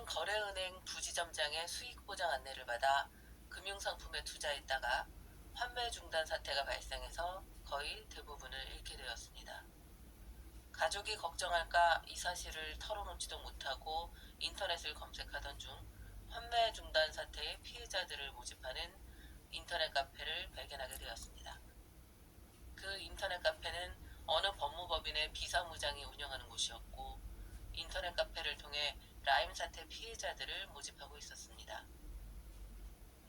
A는 거래은행 부지점장의 수익보장 안내를 받아 금융상품에 투자했다가 환매 중단 사태가 발생해서 거의 대부분을 잃게 되었습니다. 가족이 걱정할까 이 사실을 털어놓지도 못하고 인터넷을 검색하던 중 환매 중단 사태의 피해자들을 모집하는 인터넷 카페를 발견하게 되었습니다. 그 인터넷 카페는 어느 법무법인의 비서무장이 운영하는 곳이었고, 인터넷 카페를 통해 라임 사태 피해자들을 모집하고 있었습니다.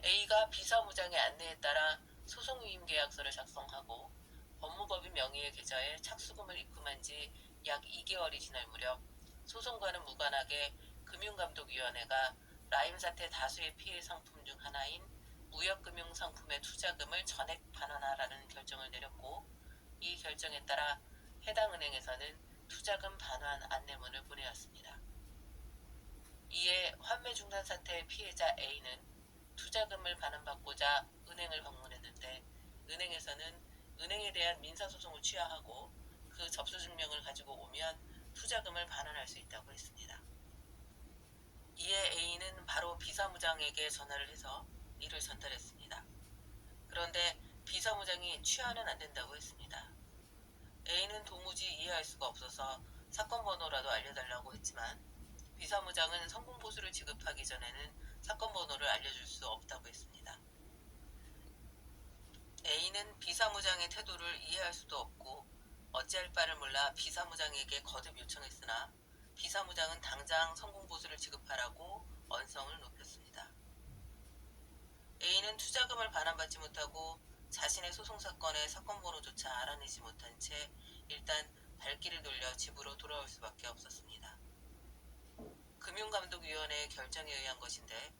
A가 비서무장의 안내에 따라 소송위임 계약서를 작성하고 법무법인 명의의 계좌에 착수금을 입금한 지 약 2개월이 지날 무렵 소송과는 무관하게 금융감독위원회가 라임 사태 다수의 피해 상품 중 하나인 무역금융상품의 투자금을 전액 반환하라는 결정을 내렸고, 이 결정에 따라 해당 은행에서는 투자금 반환 안내문을 보내왔습니다. 이에 환매 중단 사태의 피해자 A는 투자금을 반환받고자 은행을 방문했는데, 은행에서는 은행에 대한 민사소송을 취하하고 그 접수증명을 가지고 오면 투자금을 반환할 수 있다고 했습니다. 이에 A는 바로 비서무장에게 전화를 해서 이를 전달했습니다. 그런데 비서무장이 취하는 안 된다고 했습니다. A는 도무지 이해할 수가 없어서 사건 번호라도 알려달라고 했지만, 비서무장은 성공보수를 지급하기 전에는 사건 번호를 알려줄 수 없다고 했습니다. A는 비서무장의 태도를 이해할 수도 없고 어찌할 바를 몰라 비서무장에게 거듭 요청했으나, 비서무장은 당장 성공보수를 지급하라고 언성을 높였습니다. A는 투자금을 반환받지 못하고 자신의 소송사건의 사건번호조차 알아내지 못한 채 일단 발길을 돌려 집으로 돌아올 수밖에 없었습니다. 금융감독위원회의 결정에 의한 것인데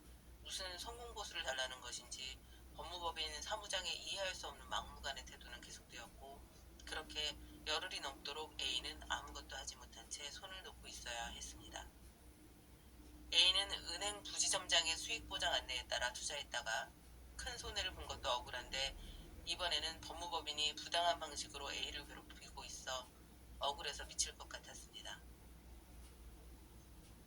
무슨 성공보수를 달라는 것인지 법무법인 사무장의 이해할 수 없는 막무가내 태도는 계속되었고, 그렇게 열흘이 넘도록 A는 아무것도 하지 못한 채 손을 놓고 있어야 했습니다. A는 은행 부지점장의 수익보장 안내에 따라 투자했다가 큰 손해를 본 것도 억울한데, 이번에는 법무법인이 부당한 방식으로 A를 괴롭히고 있어 억울해서 미칠 것 같았습니다.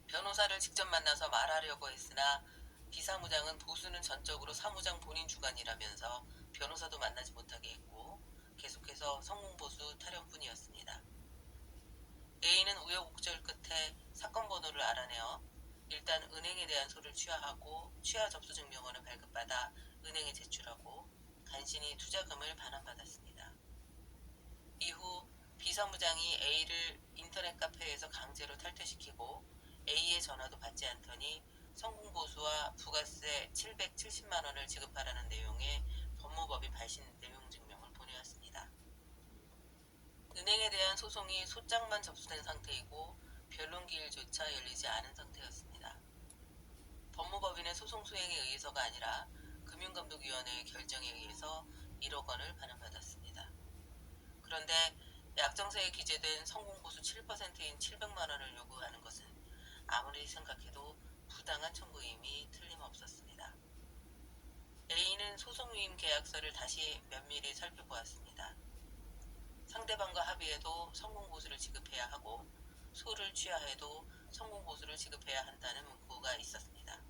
변호사를 직접 만나서 말하려고 했으나 비사무장은 보수는 전적으로 사무장 본인 주관이라면서 변호사도 만나지 못하게 했고, 계속해서 성공보수 타령뿐이었습니다. A는 우여곡절 끝에 사건 번호를 알아내어 일단 은행에 대한 소를 취하하고 취하 접수증명원을 발급받아 은행에 제출하고 간신히 투자금을 반환받았습니다. 이후 비서무장이 A를 인터넷 카페에서 강제로 탈퇴시키고 A의 전화도 받지 않더니 성공보수와 부가세 770만 원을 지급하라는 내용의 법무법인 발신 내용 증명을 보내왔습니다. 은행에 대한 소송이 소장만 접수된 상태이고 변론기일조차 열리지 않은 상태였습니다. 법무법인의 소송 수행에 의해서가 아니라 금융감독위원회의 결정에 의해서 1억 원을 반환받았습니다. 그런데 약정서에 기재된 성공보수 7%인 700만 원을 요구하는 것은 아무리 생각해도 부당한 청구임이 틀림없었습니다. A는 소송위임 계약서를 다시 면밀히 살펴보았습니다. 상대방과 합의해도 성공보수를 지급해야 하고 소를 취하해도 성공보수를 지급해야 한다는 문구가 있었습니다.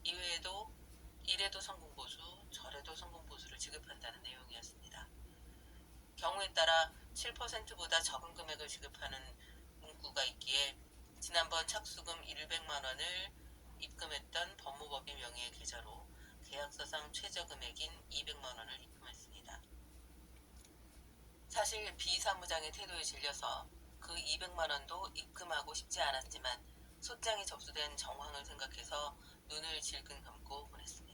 이외에도 이래도 성공보수, 저래도 성공보수를 지급한다는 내용이었습니다. 경우에 따라 7%보다 적은 금액을 지급하는 문구가 있기에 지난번 착수금 100만 원을 입금했던 법무법인 명의의 계좌로 계약서상 최저금액인 200만 원을 입금했습니다. 사실 비사무장의 태도에 질려서 그 200만 원도 입금하고 싶지 않았지만 소장이 접수된 정황을 생각해서 눈을 질끈 감고 보냈습니다.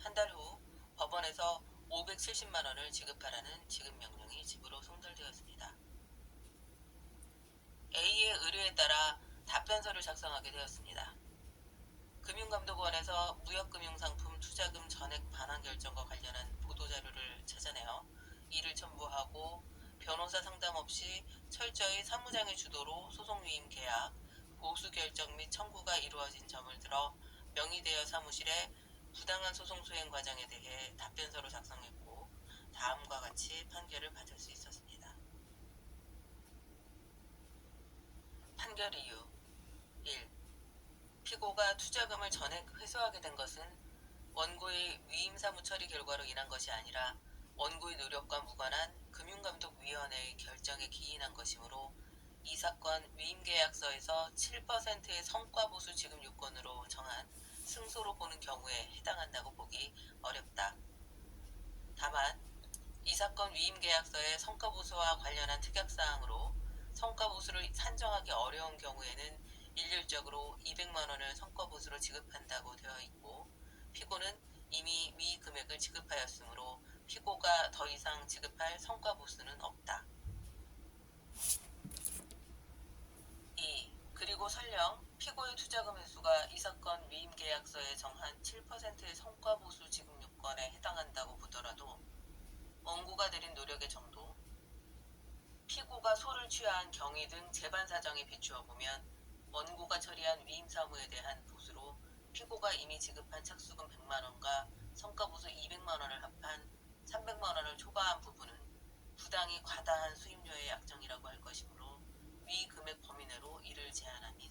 한 달 후 법원에서 570만 원을 지급하라는 지급 명령이 집으로 송달되었습니다. A의 의뢰에 따라 답변서를 작성하게 되었습니다. 금융감독원에서 무역금융상품 투자금 전액 반환 결정과 관련한 보도자료를 찾아내어 이를 첨부하고 변호사 상담 없이 철저히 사무장의 주도로 소송위임 계약, 보수 결정 및 청구가 이루어진 점을 들어 명의대여 사무실에 부당한 소송 수행 과정에 대해 답변서를 작성했고, 다음과 같이 판결을 받을 수 있었습니다. 판결 이유 1. 피고가 투자금을 전액 회수하게 된 것은 원고의 위임 사무 처리 결과로 인한 것이 아니라 원고의 노력과 무관한 금융감독위원회의 결정에 기인한 것이므로 이 사건 위임계약서에서 7%의 성과보수 지급 요건으로 정한 승소로 보는 경우에 해당한다고 보기 어렵다. 다만 이 사건 위임계약서의 성과보수와 관련한 특약사항으로 성과보수를 산정하기 어려운 경우에는 일률적으로 200만 원을 성과보수로 지급한다고 되어 있고, 피고는 이미 위 금액을 지급하였으므로 피고가 더 이상 지급할 성과보수는 없다. 2. 그리고 설령 피고의 투자금 회수가 이 사건 위임계약서에 정한 7%의 성과보수 지급 요건에 해당한다고 보더라도 원고가 들인 노력의 정도, 피고가 소를 취한 경위 등 재반 사정에 비추어 보면 원고가 처리한 위임 사무에 대한 보수로 피고가 이미 지급한 착수금 100만 원과 성과보수 200만 원을 합한 300만 원을 초과한 부분은 부당히 과다한 수임료의 약정이라고 할 것이므로 위 금액 범위 내로 이를 제한함이